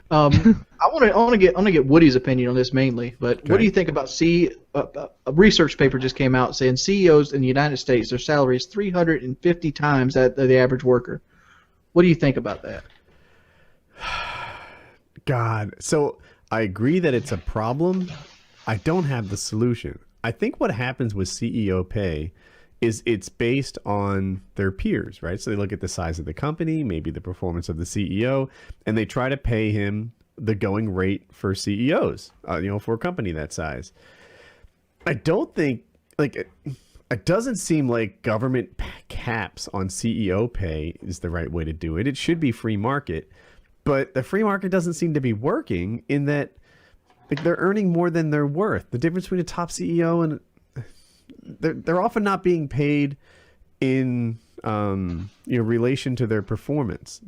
I want to get Woody's opinion on this mainly. But what do Okay. you think about a research paper just came out saying CEOs in the United States, their salary is 350 times that of the average worker. What do you think about that? God. So I agree that it's a problem. I don't have the solution. I think what happens with CEO pay is it's based on their peers, right? So they look at the size of the company, maybe the performance of the CEO, and they try to pay him the going rate for CEOs, for a company that size. I don't think, it doesn't seem like government caps on CEO pay is the right way to do it. It should be free market, but the free market doesn't seem to be working in that they're earning more than they're worth. The difference between a top CEO and they're often not being paid in relation to their performance.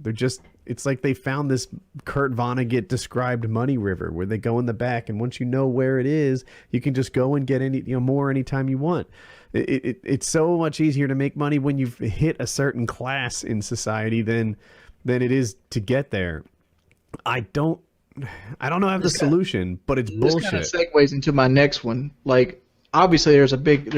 It's like they found this Kurt Vonnegut described money river where they go in the back, and once you know where it is, you can just go and get more anytime you want. It's so much easier to make money when you've hit a certain class in society than it is to get there. I don't know I have the solution, but it's This kind of bullshit. segues into my next one. Like, obviously, there's a big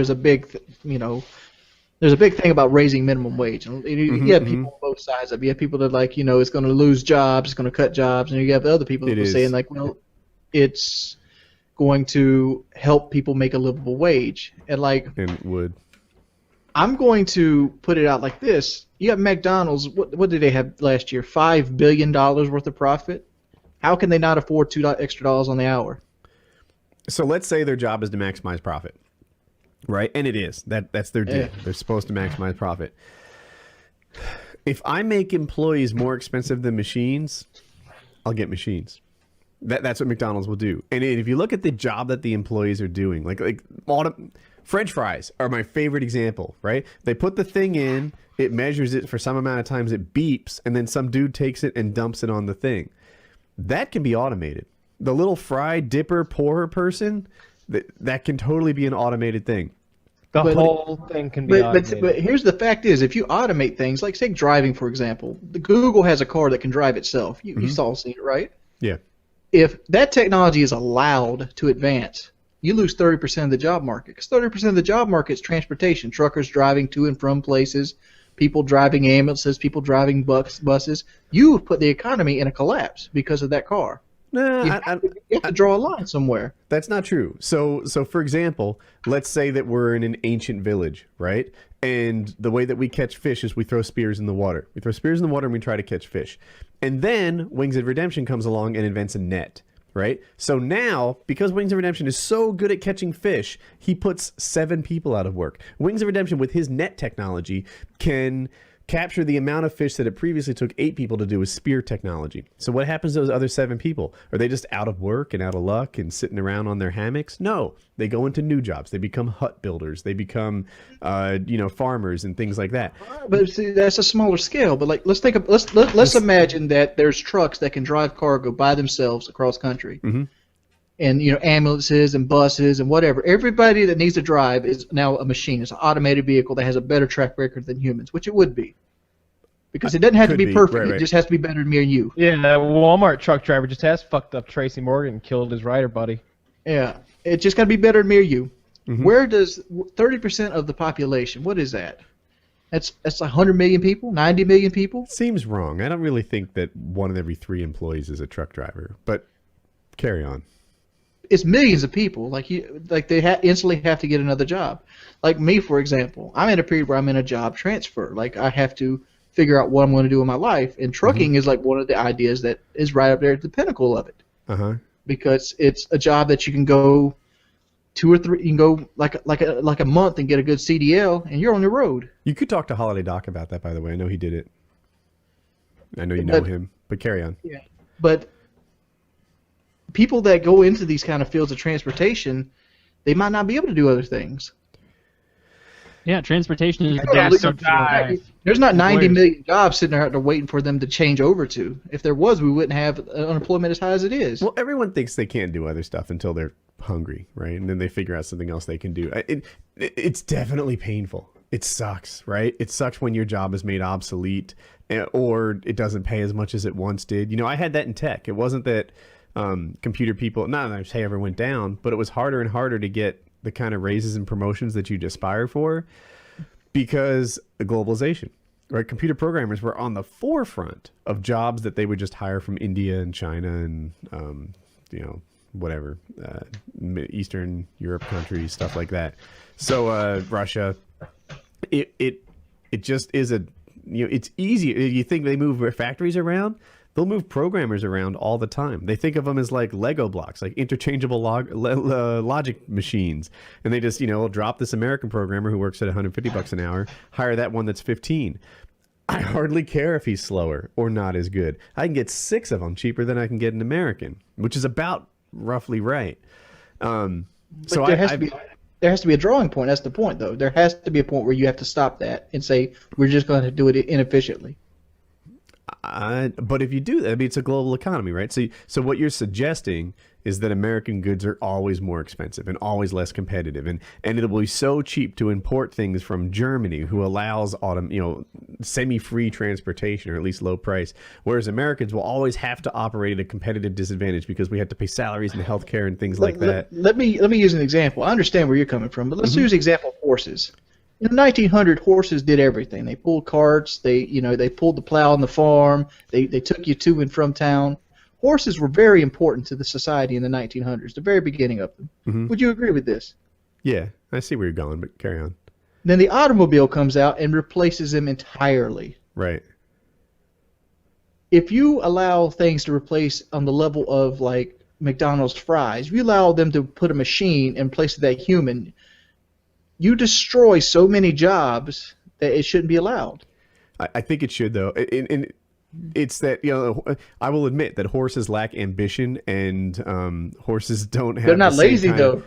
thing about raising minimum wage. And you have people on both sides of it. You have people that it's going to lose jobs, it's going to cut jobs, and you have other people It that are is. saying well, it's going to help people make a livable wage. And And would. I'm going to put it out like this: you have McDonald's. What did they have last year? $5 billion worth of profit. How can they not afford $2 extra on the hour? So let's say their job is to maximize profit, right? And it is. That's their deal. Yeah. They're supposed to maximize profit. If I make employees more expensive than machines, I'll get machines. That's what McDonald's will do. And if you look at the job that the employees are doing, French fries are my favorite example, right? They put the thing in, it measures it for some amount of times, it beeps, and then some dude takes it and dumps it on the thing. That can be automated. The little fry dipper pourer person, that can totally be an automated thing. The But- whole thing can be automated. But here's the fact is, if you automate things, like say driving, for example, the Google has a car that can drive itself. You saw seen it, right? Yeah. If that technology is allowed to advance, you lose 30% of the job market. Because 30% of the job market is transportation, truckers driving to and from places, people driving ambulances, people driving buses. You put the economy in a collapse because of that car. No, You have to draw a line somewhere. that's not true. So for example, let's say that we're in an ancient village, right? And the way that we catch fish is we throw spears in the water. We throw spears in the water and we try to catch fish. And then Wings of Redemption comes along and invents a net, right? So now, because Wings of Redemption is so good at catching fish, he puts 7 people out of work. Wings of Redemption, with his net technology, can capture the amount of fish that it previously took 8 people to do with spear technology. So what happens to those other 7 people? Are they just out of work and out of luck and sitting around on their hammocks? No, they go into new jobs. They become hut builders. They become, farmers and things like that. But see, that's a smaller scale. But let's imagine that there's trucks that can drive cargo by themselves across country, and ambulances and buses and whatever. Everybody that needs to drive is now a machine. It's an automated vehicle that has a better track record than humans, which it would be, because it doesn't have to Could be be, perfect. right, It right. just has to be better than me and you. Yeah, that Walmart truck driver just has fucked up Tracy Morgan and killed his rider buddy. Yeah, it just got to be better than me or you. Where does 30% of the population? What is that? That's 100 million people, 90 million people. Seems wrong. I don't really think that 1 in every 3 employees is a truck driver, but carry on. It's millions of people. They instantly have to get another job. Like me, for example, I'm in a period where I'm in a job transfer. Like I have to figure out what I'm going to do in my life, and trucking is like one of the ideas that is right up there at the pinnacle of it, Uh-huh. because it's a job that you can go 2 or 3. You can go like a month and get a good CDL, and you're on the road. You could talk to Holiday Doc about that, by the way. I know he did it. I know you know him, but carry on. Yeah, but people that go into these kind of fields of transportation, they might not be able to do other things. Yeah, transportation is Yeah, very so subsidized. There's not 90 Employers. million jobs sitting there out there waiting for them to change over to. If there was, we wouldn't have unemployment as high as it is. Well, everyone thinks they can't do other stuff until they're hungry, right? And then they figure out something else they can do. It's definitely painful. It sucks, right? It sucks when your job is made obsolete or it doesn't pay as much as it once did. I had that in tech. It wasn't that computer people, not that pay ever went down, but it was harder and harder to get the kind of raises and promotions that you'd aspire for because of globalization, right? Computer programmers were on the forefront of jobs that they would just hire from India and China and, whatever, Eastern Europe countries, stuff like that. So Russia, it just is it's easy. You think they move factories around? They'll move programmers around all the time. They think of them as like Lego blocks, like interchangeable logic machines. And they just, drop this American programmer who works at $150 an hour, hire that one that's 15. I hardly care if he's slower or not as good. I can get 6 of them cheaper than I can get an American, which is about roughly right. So there has to be a drawing point. That's the point, though. There has to be a point where you have to stop that and say, we're just going to do it inefficiently. But if you do that, it's a global economy, right? So what you're suggesting is that American goods are always more expensive and always less competitive, and it will be so cheap to import things from Germany, who allows semi-free transportation or at least low price, whereas Americans will always have to operate at a competitive disadvantage because we have to pay salaries and healthcare and things like that. Let me use an example. I understand where you're coming from, but let's use the example of horses. In the 1900s, horses did everything. They pulled carts. They pulled the plow on the farm. They took you to and from town. Horses were very important to the society in the 1900s, the very beginning of them. Mm-hmm. Would you agree with this? Yeah, I see where you're going, but carry on. Then the automobile comes out and replaces them entirely. Right. If you allow things to replace on the level of like McDonald's fries, you allow them to put a machine in place of that human, you destroy so many jobs that it shouldn't be allowed. I think it should, though. And it's that, I will admit that horses lack ambition and horses don't have. They're not lazy, though.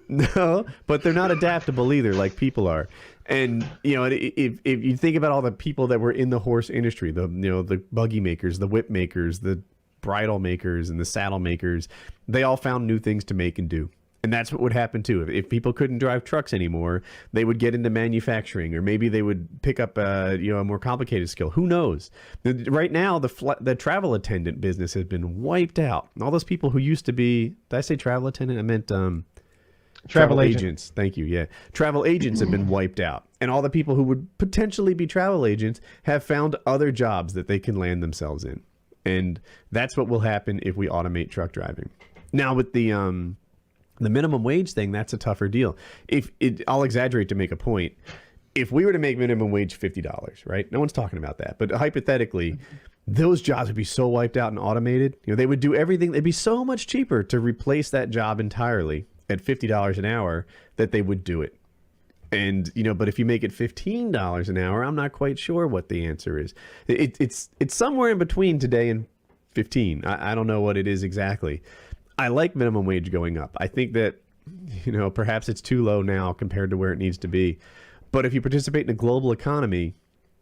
No, but they're not adaptable either, like people are. And if you think about all the people that were in the horse industry, the buggy makers, the whip makers, the bridle makers, and the saddle makers, they all found new things to make and do. And that's what would happen too. If people couldn't drive trucks anymore, they would get into manufacturing, or maybe they would pick up a more complicated skill. Who knows? Right now, the travel attendant business has been wiped out. All those people who used to be, did I say travel attendant? I meant travel agents. Thank you. Yeah, travel agents have been wiped out, and all the people who would potentially be travel agents have found other jobs that they can land themselves in, and that's what will happen if we automate truck driving. Now with the minimum wage thing, that's a tougher deal. I'll exaggerate to make a point. If we were to make minimum wage $50, right? No one's talking about that. But hypothetically, those jobs would be so wiped out and automated. They would do everything. It'd be so much cheaper to replace that job entirely at $50 an hour that they would do it. And, but if you make it $15 an hour, I'm not quite sure what the answer is. It's somewhere in between today and 15. I don't know what it is exactly. I like minimum wage going up. I think that, perhaps it's too low now compared to where it needs to be. But if you participate in a global economy,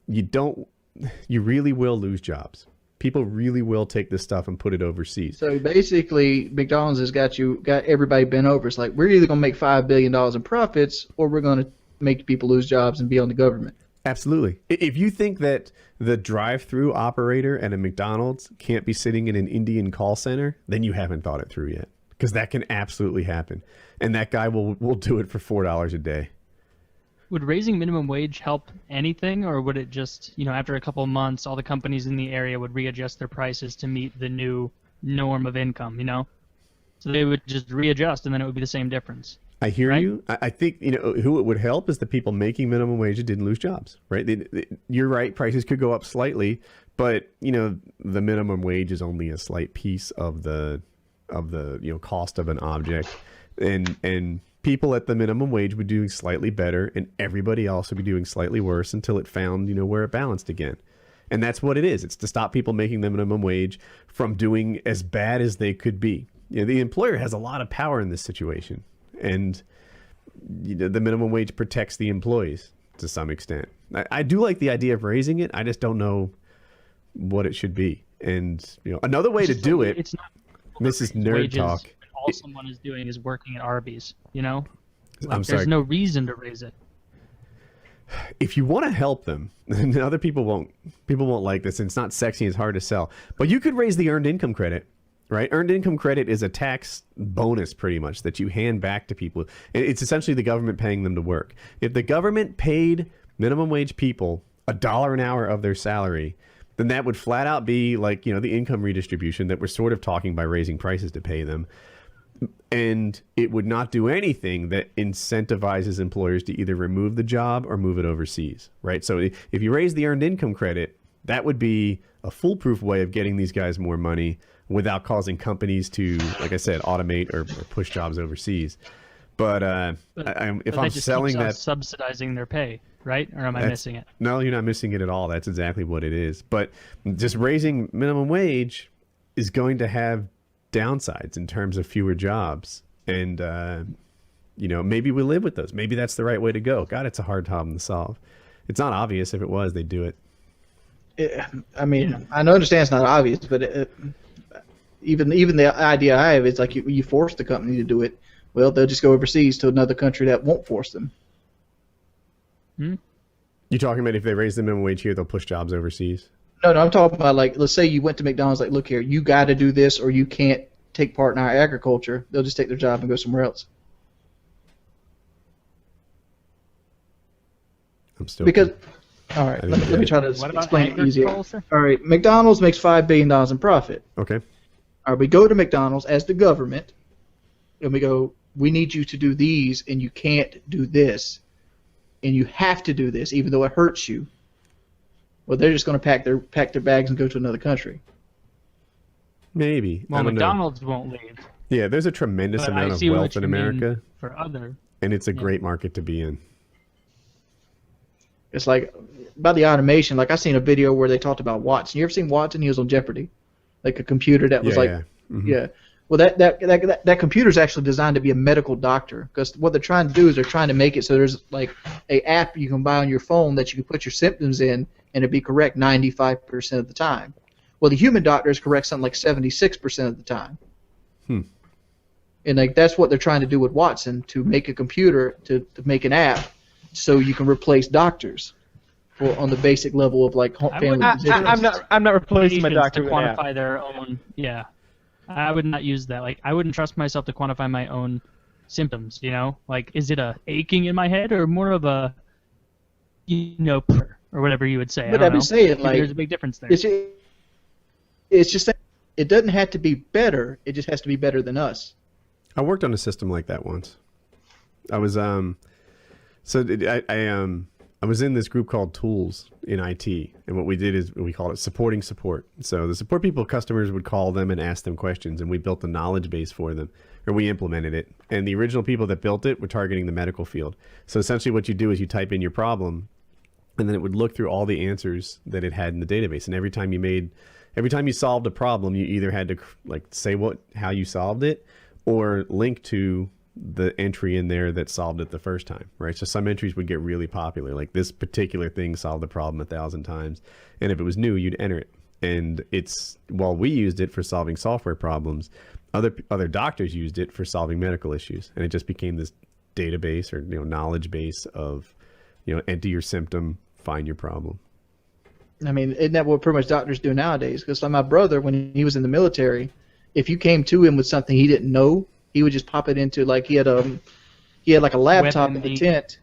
you really will lose jobs. People really will take this stuff and put it overseas. So basically, McDonald's has got everybody bent over. It's like, we're either going to make $5 billion in profits, or we're going to make people lose jobs and be on the government. Absolutely. If you think that the drive-through operator at a McDonald's can't be sitting in an Indian call center, then you haven't thought it through yet, because that can absolutely happen. And that guy will do it for $4 a day. Would raising minimum wage help anything, or would it just, after a couple of months, all the companies in the area would readjust their prices to meet the new norm of income, So they would just readjust, and then it would be the same difference. I hear you. I think, who it would help is the people making minimum wage that didn't lose jobs, right? You're right. Prices could go up slightly, but, the minimum wage is only a slight piece of the cost of an object. And people at the minimum wage would be doing slightly better, and everybody else would be doing slightly worse until it found, where it balanced again. And that's what it is. It's to stop people making the minimum wage from doing as bad as they could be. The employer has a lot of power in this situation. And the minimum wage protects the employees to some extent. I do like the idea of raising it. I just don't know what it should be. And another way to do it. It's not Mrs. Nerd wages, Talk. All someone is doing is working at Arby's. I'm sorry. There's no reason to raise it. if you want to help them, and other people won't like this, and it's not sexy, it's hard to sell, but you could raise the earned income credit, right? Earned income credit is a tax bonus pretty much that you hand back to people. It's essentially the government paying them to work. If the government paid minimum wage people $1 an hour of their salary, then that would flat out be like, you know, the income redistribution that we're sort of talking by raising prices to pay them. And it would not do anything that incentivizes employers to either remove the job or move it overseas, right? So if you raise the earned income credit, that would be a foolproof way of getting these guys more money without causing companies to, like I said, automate or push jobs overseas. But if I'm selling that, subsidizing their pay, right? Or am I missing it? No, you're not missing it at all. That's exactly what it is. But just raising minimum wage is going to have downsides in terms of fewer jobs, and you know, maybe we live with those. Maybe that's the right way to go. God, it's a hard problem to solve. It's not obvious. If it was, they'd do it. I mean, I understand it's not obvious, but even the idea I have is like you force the company to do it. Well, they'll just go overseas to another country that won't force them. You talking about if they raise the minimum wage here, they'll push jobs overseas? No, I'm talking about, like, let's say you went to McDonald's, like, look here, you got to do this or you can't take part in our agriculture. They'll just take their job and go somewhere else. I'm still... Because, all right, let me try to explain it easier. All right, McDonald's makes $5 billion in profit. Okay. All right, we go to McDonald's as the government, and we go, we need you to do these, and you can't do this, and you have to do this, even though it hurts you. Well, they're just going to pack their bags and go to another country. Maybe. Well, McDonald's won't leave. Yeah, there's a tremendous amount of wealth in America, for other, and it's a great market to be in. It's like about the automation. Like I seen a video where they talked about Watson. You ever seen Watson? He was on Jeopardy, like a computer that was yeah. Well, that computer is actually designed to be a medical doctor, because what they're trying to do is they're trying to make it so there's like a app you can buy on your phone that you can put your symptoms in and it'd be correct 95% of the time. Well, the human doctor is correct something like 76% of the time. And like that's what they're trying to do with Watson, to make a computer to make an app so you can replace doctors on the basic level of like family physicians. I'm not replacing my doctor to quantify their own. Yeah. I would not use that. Like, I wouldn't trust myself to quantify my own symptoms, you know? Like, is it a aching in my head or more of a, you know, or whatever you would say? But I've been saying, like, there's a big difference there. It's just that it doesn't have to be better. It just has to be better than us. I worked on a system like that once. I was I was in this group called Tools in IT, and what we did is we called it supporting support. So the support people, customers would call them and ask them questions, and we built a knowledge base for them, or we implemented it. And the original people that built it were targeting the medical field. So essentially what you do is you type in your problem, and then it would look through all the answers that it had in the database. And every time you solved a problem, you either had to like say how you solved it, or link to the entry in there that solved it the first time, right? So some entries would get really popular, like this particular thing solved the problem 1,000 times, and if it was new, you'd enter it. And while we used it for solving software problems, other doctors used it for solving medical issues, and it just became this database or knowledge base of enter your symptom, find your problem. I mean, isn't that what pretty much doctors do nowadays? Because like my brother, when he was in the military, if you came to him with something he didn't know, he would just pop it into, like, he had like a laptop in the tent,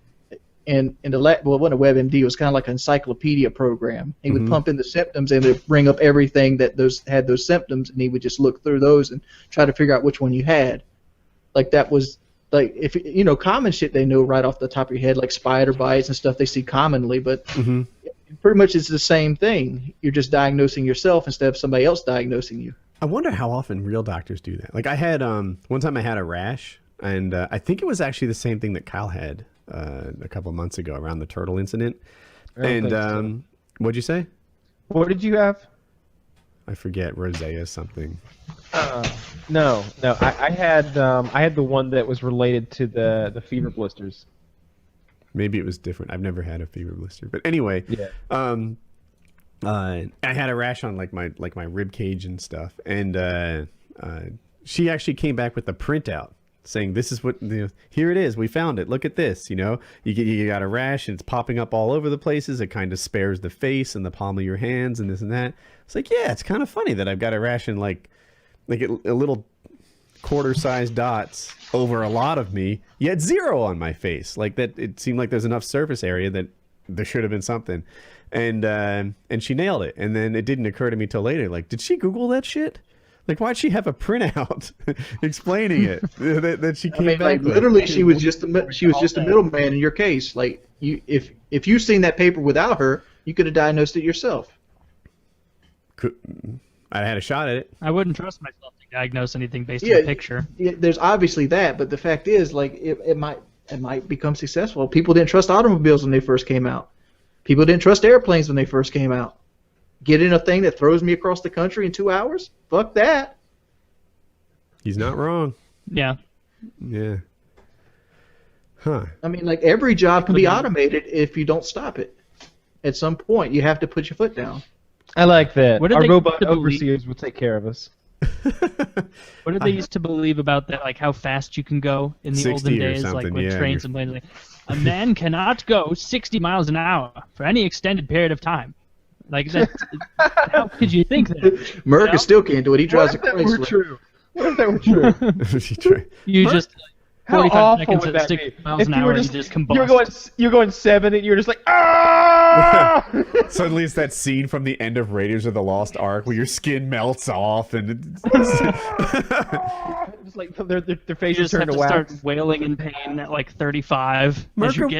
and well, it wasn't a WebMD, it was kind of like an encyclopedia program. He would pump in the symptoms, and it would bring up everything that had those symptoms, and he would just look through those and try to figure out which one you had. Like, that was, like, if common shit they know right off the top of your head, like spider bites and stuff they see commonly, but pretty much it's the same thing. You're just diagnosing yourself instead of somebody else diagnosing you. I wonder how often real doctors do that. Like I had one time I had a rash, and I think it was actually the same thing that Kyle had a couple of months ago around the turtle incident. And what'd you say? What did you have? I forget, rosea something. No. I had the one that was related to the fever blisters. Maybe it was different. I've never had a fever blister, but anyway. Yeah. I had a rash on like my rib cage and stuff, and she actually came back with a printout saying this is what here it is. We found it. Look at this. You got a rash and it's popping up all over the places. It kind of spares the face and the palm of your hands and this and that. It's like, yeah, it's kind of funny that I've got a rash and like a little quarter-sized dots over a lot of me, yet 0 on my face. Like that, it seemed like there's enough surface area that there should have been something. And she nailed it. And then it didn't occur to me till later. Like, did she Google that shit? Like, why'd she have a printout explaining it that she came back like, with? literally, she was just a middleman in your case. Like, if you seen that paper without her, you could have diagnosed it yourself. I had a shot at it. I wouldn't trust myself to diagnose anything based on a picture. Yeah, there's obviously that, but the fact is, like, it might become successful. People didn't trust automobiles when they first came out. People didn't trust airplanes when they first came out. Get in a thing that throws me across the country in 2 hours? Fuck that. He's not wrong. Yeah. Yeah. Huh. I mean, like, every job can be automated if you don't stop it. At some point, you have to put your foot down. I like that. What did Our they robot believe? overseers will take care of us. What did they used to believe about that, like how fast you can go in the 60 olden or days, like something, with yeah, trains and planes? Like, a man cannot go 60 miles an hour for any extended period of time. Like, how could you think that? America still can't do it. He drives a What if that were Chrysler. true? What if that were true? You just How 45 awful seconds would at that 60 be? miles If an you hour were and just you just combust. you're going 7 and you're just like ah. Suddenly it's that scene from the end of Raiders of the Lost Ark where your skin melts off and Just like their You faces just turn have to to wax. start wailing in pain at like 35 as Marco, you get